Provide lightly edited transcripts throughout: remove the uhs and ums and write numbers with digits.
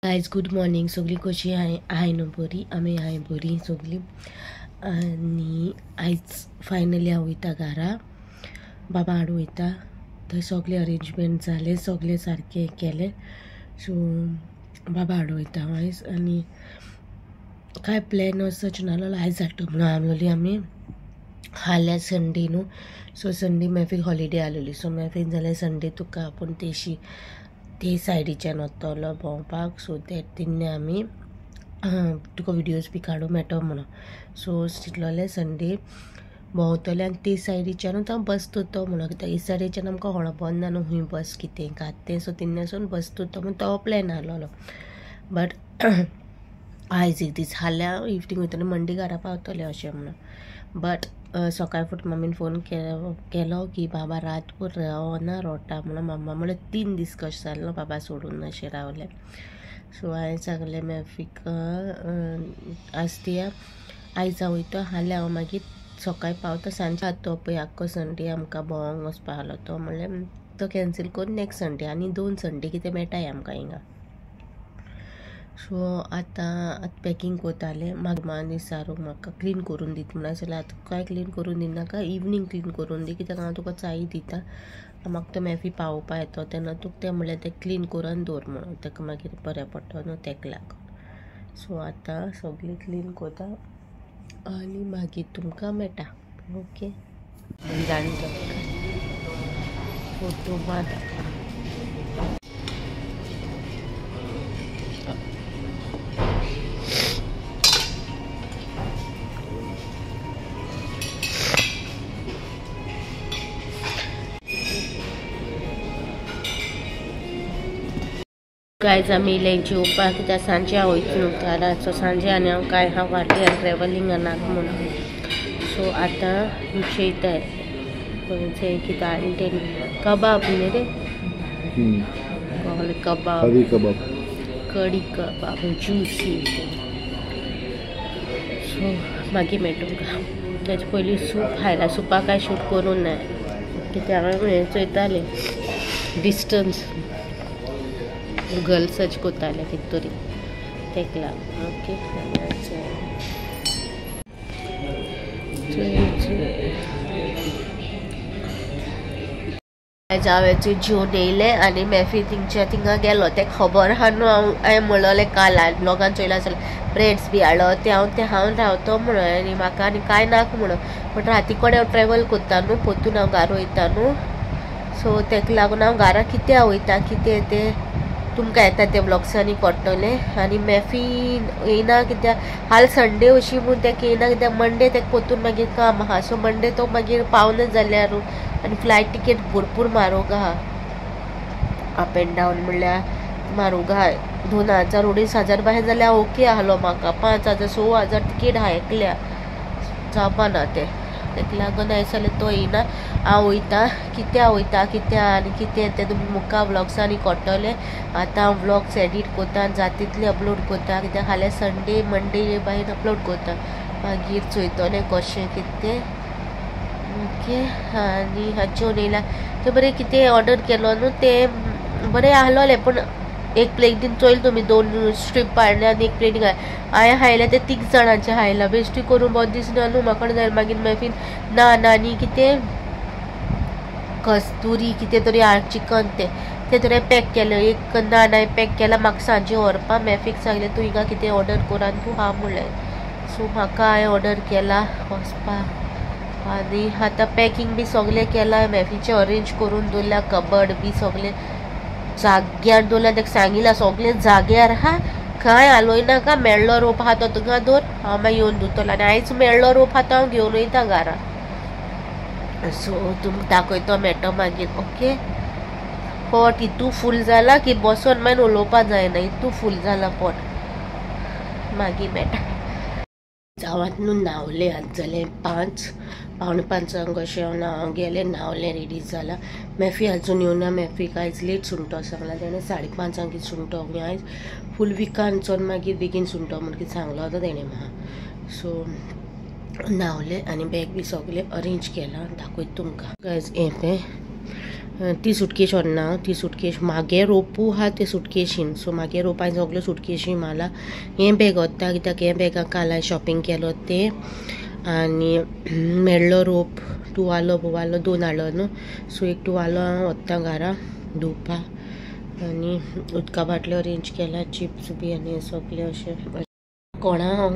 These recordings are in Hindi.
Guys good morning. सगळी कशी आहे न्हू बरी? आमी हाय बरी सगळी. आनी आयज फायनली हांव वयता घरा, बाबा हाड वयता. थंय सगळे अरेंजमेंट जाले, सगळे सारके केले. सो बाबा हाड वयता हांव आयज. आनी कांय प्लॅन असोच नाहलो, आयज हाडटा म्हणून आमलोली आमी. हाल्या संडे न्हू, सो संडे मेफीक हॉलिडे आसलोली. सो मेफीक जाल्यार संडे तुका आपूण ते सायडीच्यान वतलो भोंवपाक. सो दॅट तेन्ना आमी तुका विडियोज बी काडूं मेळटा म्हणून. सो चिंतलोलें संडे भोंवतलें आनी ते सायडीच्यानूच हांव बस धरता म्हणून, कित्याक हे सायडीच्यान आमकां होळोपन ना न्हू हुंय बस कितें कात तें. सो तेन्नासून बस धरता म्हणून तो प्लॅन आसलोलो. बट आयज एक दीस हाल्या इवनिंग वयतलें, मंडे घरा पावतलें अशें म्हणून. बट सकाळी फुडें मम्मीन फोन केलो की बाबा रातभर रावना रोटा म्हणून. मम्मा म्हणल्यार 3 दीस कशें जालें बाबा सोडून अशें रावलें. सो हांवें सांगलें मेफीक आसतिया आयज हांव वयता, हाल्या हांव मागीर सकाळी पावता. सांजचे तो पळय आख्खो संडे आमकां भोंवंक वचपा आसलो तो, म्हणल्यार तो कॅन्सील करून नॅक्स्ट संडे आनी 2 संडे कितें मेळटाय आमकां हिंगा. सो आतां पॅकींग कोतालें. मागीर सारूक म्हाका क्लीन करून दीत म्हणून जाल्यार आतां कांय क्लीन करून दिनाका, इवनींग क्लीन करून दी, कित्याक हांव तुका चाय दिता. म्हाका तो मेफी पावोवपा येतो तेन्ना तुका तें म्हणल्यार तें क्लीन करून दवर म्हणून, ताका मागीर बरें पडटा न्हू तेका लागून. सो आतां सगळें क्लीन कोता आनी मागीर तुमकां मेळटा. ओके जाणा फोटो मार. गायज आमी इलें जेवपाक, कित्याक सांजे हांव वयता न्हू घरा. सो सांजे आनी हांव कांय हांव वाटल्यार ट्रॅवलिंगाक नाका म्हणून. सो आतां जेयताय खंयचें कितें आनी कबाब न्ही रे, कबाब, कडी कबाब ज्युसी. सो मागीर मेळटा तुमकां. तेजे पयलीं सूप हायला. सुपाक कांय शूट करूं ना कित्याक हांवें हें चोयतालें डिस्टन्स गूगल सर्च कोतालें कितें तरी तेका लागून. ओके हांवें जेवन येयलें आनी मेफी थिंगा गेलो. तेका खबर आहा न्हू, हांवें म्हणलोलें काल ब्लॉगान चोयलां जाल्यार ब्रेड्स बी हाडलो ते हांव रावतो म्हणून आनी म्हाका आनी कांय नाका म्हणून. बट राती कडेन हांव ट्रॅवल कोत्ता न्हू, पोतून हांव घरा वयता न्हू. सो तेका लागून हांव घरा कितें वयता कितें तें तुमकां येता ते ब्लॉग्सांनी कोट्टलें. आनी मेफी येयना कित्याक हाल संडे अशी म्हूण तेका येयना, कित्याक मंडे तेका पोतून मागीर काम आहा. सो मंडे तो मागीर पावना जाल्यार आनी फ्लायट टिकेट भरपूर म्हारग आहा. अप एंड डावन म्हणल्यार म्हारग आहा. 2000 25,000 भायर जाल्यार ओके आहलो म्हाका. 5,000 6,000 टिकेट आहा एकल्या, जावपाना तें. तेका लागून आयज जाल्यार तो येयना. हांव वयता कितें वयता कितें आनी कितें तें तुमी मुखार व्लॉग्सांनी कोट्टलें. आतां हांव व्लॉग्स एडीट कोता, जाता तितले अपलोड कोता, कित्याक हाल्या संडे मंडे भायर अपलोड कोता. मागीर चोयतलें कशें कितें. ओके आनी जेवन येयला तें बरें. कितें ऑर्डर केलो न्हू तें बरें आहलोलें, पूण एक प्लेटीन चोयल तुमी 2 स्ट्रीप हाडले आनी एक प्लेटीन हांवें हायलें तें 3 जाणांचें हायलां. बेश्टी करून बोरें दिसना न्हू म्हाका जाय. मागीर मेफीन ना आनी कितें कस्तुरी कितें तरी चिकन तें तरी पॅक केलें. एक नान हांवें पॅक केला म्हाका सांजे व्हरपा. मेफीक सांगलें तूं हिंगा कितें ऑर्डर कर आनी तूं हा म्हणलें. सो म्हाका हांवें ऑर्डर केला वचपाक. आनी आतां पॅकींग बी सगलें केलां. मेफीचें अरेंज करून दवरल्या, कबड बी सगलें जाग्यार दवरल्या. तेका सांगिलां सगलें जाग्यार आहा, कांय हालोय नाका. मेळ्ळो रोप आहा तो तुका दवर, हांव मागीर येवन धुतलो. आनी आयज मेळ्ळो रोप आहा तो हांव घेवन वयता घरा. सो तुमकां दाखयतो मेळटा मागीर. ओके पोट हितू फूल जाला की बसोन मागीर उलोवपा जायना, हितू फूल जाला पोट. मागीर मेळटा. गांवांत न्हू न्हांवलें आज जालें 5 पावणे 5 अशें हांव गेलें न्हांवलें रेडी जालां. मेफी आजून येवना. मेफीक आयज लेट सुंटो सांगलां तेणें. 5:30 कितें सुंटो आयज फूल विकान चोन मागीर बेगीन सुंटो म्हूण कितें सांगलो आतां तेणें म्हाका. सो न्हांवलें आनी बॅग बी सगलें अरेंज केलां. दाखयता तुमकां. गायज हें पळय ती सुटकेस व्हरना हांव, ती सुटकेस म्हागे रोपू आहा ते सुटकेशीन. सो म्हागे रोप हांवें सगळ्यो सुटकेशी मारला. हें बॅग व्हरता कित्याक हें बॅगां काल हांवें शॉपिंग केलो तें, आनी मेळ्ळो रोप टुवालो बुवालो 2 हाडलो न्हू. सो एक टुवालो हांव व्हरता घरा धुवपाक, आनी उदका बाटल्यो अरेंज केला, चिप्स बी आनी हें सगळें अशें. कोणा हांव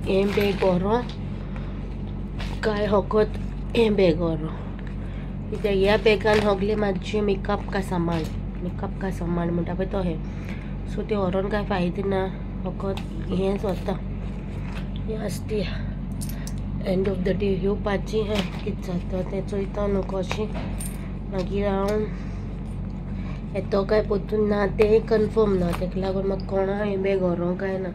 हें बॅग व्हरो काय फकत हें बॅग व्हरो, कित्याक ह्या बॅगान सगळें मातशें मेकअप का सामान म्हणटा पळय तो हें. सो तें व्हरोन कांय फायदो ना, फकत हेंच वता. हें आसती एंड ऑफ द डे येवपाची, कितें जाता तें चोयता न्हू कशें. मागीर हांव येतो काय पोतून ना तें कन्फर्म ना, तेका लागून म्हाका कोणा हें बॅग व्हरो काय ना.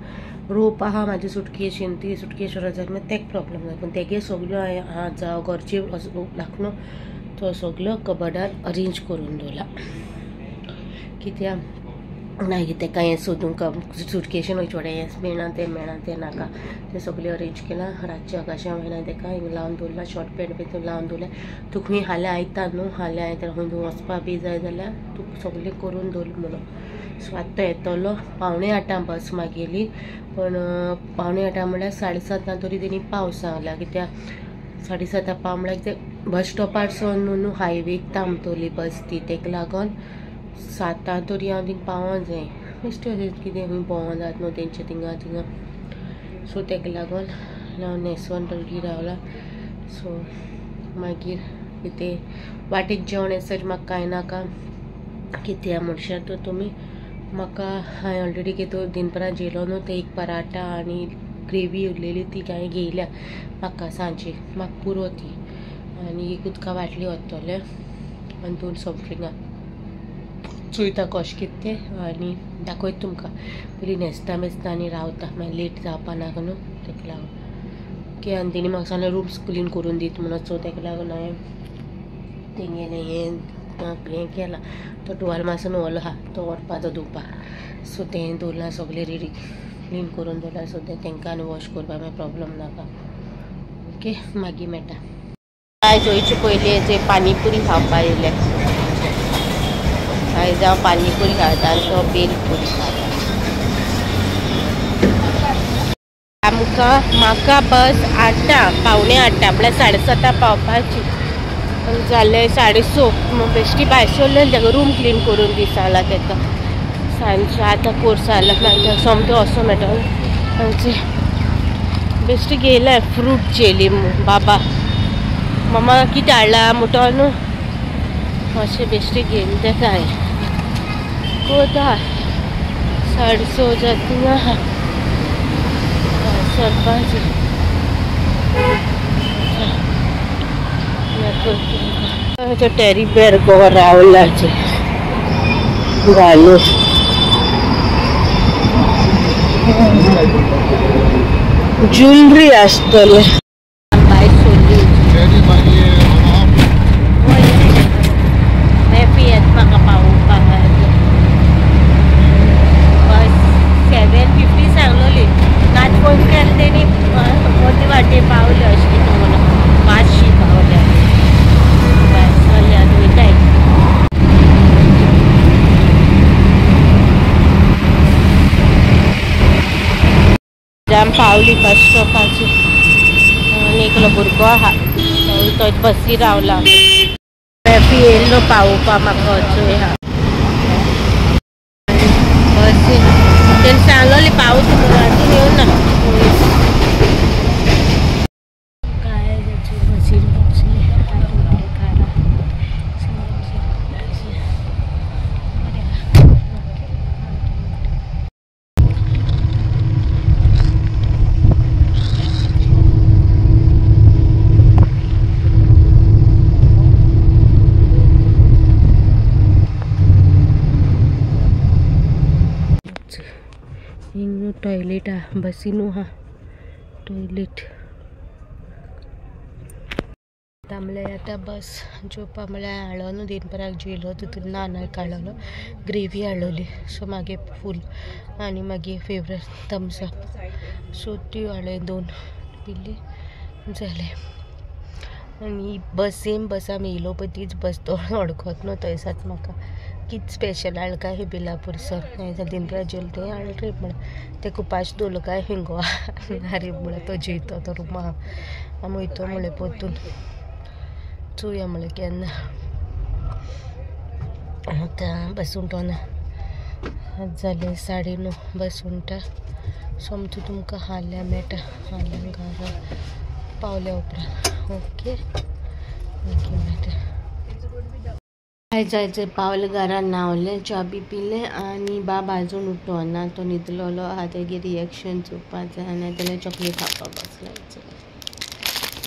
रोप आहा म्हाजे सुटकेशीन, ती सुटकेस व्हरत जाल्यार मागीर तेका प्रॉब्लम जाता. पूण तेगे सगळ्यो हांवें जावं घरची रोप न्हू तो सगळो कबडार अरेंज करून दवरला. कित्याक मागीर तेका हें सोदूंक सुटकेशीन वयचे पडटा, हें मेळना तें नाका, तें सगळें अरेंज केलां. रातचें आकाशां वयना तेका हिंग लावन दवरला, शॉर्ट पॅन्ट बी थंय लावन दवरल्या. तुका खंय हाल्या आयता न्हू, हाल्या आयतार खंय वचपा बी जाय जाल्यार तुका सगळें करून दवर म्हणून. सो आतां तो येतलो 7:45 बस म्हागेली, पण 7:45 म्हणल्यार 7:30 तरी तेणी पाव सांगला. कित्याक 7:30 पाव म्हणल्यार ते बस स्टॉपार सावन न्हू हायवेक थांबतली बस ती, तेका लागून 7 तरी हांव थिंग पावों जाय. बेश्टें अशें कितें खंय भोंवो जाता न्हू तेंचे थिंगा. सो तेका लागून हांव न्हेसोन रेडी रावला. सो मागीर कितें वाटेक जेवण एसच म्हाका कांय नाका. कित्या म्हणशात तर तुमी म्हाका हांवें ऑलरेडी कितें दिनपरां जेलो न्हू, ते एक पराठा आनी ग्रेवी उरलेली ती हांवें घेयल्या म्हाका सांजे, म्हाका पुरो ती. आनी एक उदका बाटली व्हरतलें आनी 2 सॉफ्ट ड्रिंकां. चोयता कशें कितें तें आनी दाखयता तुमकां. पयलीं न्हेसता आनी रावता, मागीर लेट जावपा नाका न्हू तेका लागून. ओके, आनी तेणी म्हाका सांगलें रूम्स क्लीन करून दीत म्हणून. सो तेका लागून हांवें तेंगेलें हें केलां. तो टुवाल मातसो न्हवलो आहा तो व्हरपाचो धुवपाक. सो तें दवरलां सगळें रेडी, क्लीन करून दवरलां. सो तेंकां आनी वॉश करपाक मागीर प्रॉब्लम नाका. ओके, मागीर मेळटा. आयज वयचे पयलीं हेजें पानीपुरी खावपाक येयलें. आयज हांव पानीपुरी खाता आनी तो बेल पुरी खाता. म्हाका बस 8 7:45 म्हळ्यार 7:30 पावपाची. जालें 6:30. बेश्टी भायर सरलें, तेका रूम क्लीन करून दी सांगला तेका. सांजचे आतां कोर्स जालां, मागीर सोमतो वचूं मेळटलें. आमचे बेश्टी घेयलें फ्रूट जेली. बाबा मम्मा कितें हाडला म्हणटो न्हू, अशें बेश्टी घेवन तेका हांवें कोता. 6:30 जाता सरपाचें. टेरी बेर गो रावलाचे घालून ज्वेलरी आसतले. हॅपी येत म्हाका पावोवपाक. बस 7:50 सांगलोली, नाच फोन केले तेणी मदीं वाटे पावले अशें कितें म्हणून 5शी पावल्या. बस चल आतां वयताय. जाम पावली बस स्टॉपाचेर. आनी एकलो भुरगो आहा तो बसी रावला. हॅपी येयल्लो पावोवपाक म्हाका वचूं आहा. बसी तेणी सांगलोली पावता म्हणून, आजून येवना. काय बसीन बसली टॉयलेट आहा बसीन आहा टॉयलेट. म्हणल्यार आतां बस जेवपा म्हळ्यार हाडलो न्हू दिनपराक जेलो, तितून नान काडलो, ग्रेवी हाडलोली. सो मागीर फूल आनी मागीर फेवरेट थम्सअप. सो त्यो हाडले 2 पिल्ली जालें. आनी बस सेम बस आमी येयलो पळय तीच बस तो अडखत न्हू थंयसर म्हाका कित स्पेशल हाडल काय हे बिलापूरसर हें दीनराज जेल ते हाडल रे म्हण ते कुपाश दवरलो काय हिंगो अरे म्हळ्यार तो जैतो तो रुमा आमी वयतो म्हळें पोतून चोवया म्हळें केन्ना आतां बस उंटोना जाले 9:30 बस उंटा सोमतो तुमकां हाल्या मेळटा हाल्या घरा पावल्या उपरांत ओके ओके मेळटा जायचे पावले घरा न्हावले च्या बी पिले आनी बाब आजून उठोना तो न्हिदलोलो आहा तेगे रिएक्शन चोवपा जाय आनी जाल्यार चॉकलेट खावपाक बसलायचे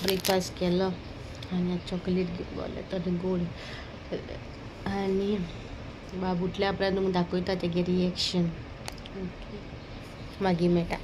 ब्रेकफास्ट केलो आनी चॉकलेट घेतले तर गोड आनी बाब उठल्या उपरांत तुमकां दाखयता तेगे रिएक्शन ओके मागीर मेळटा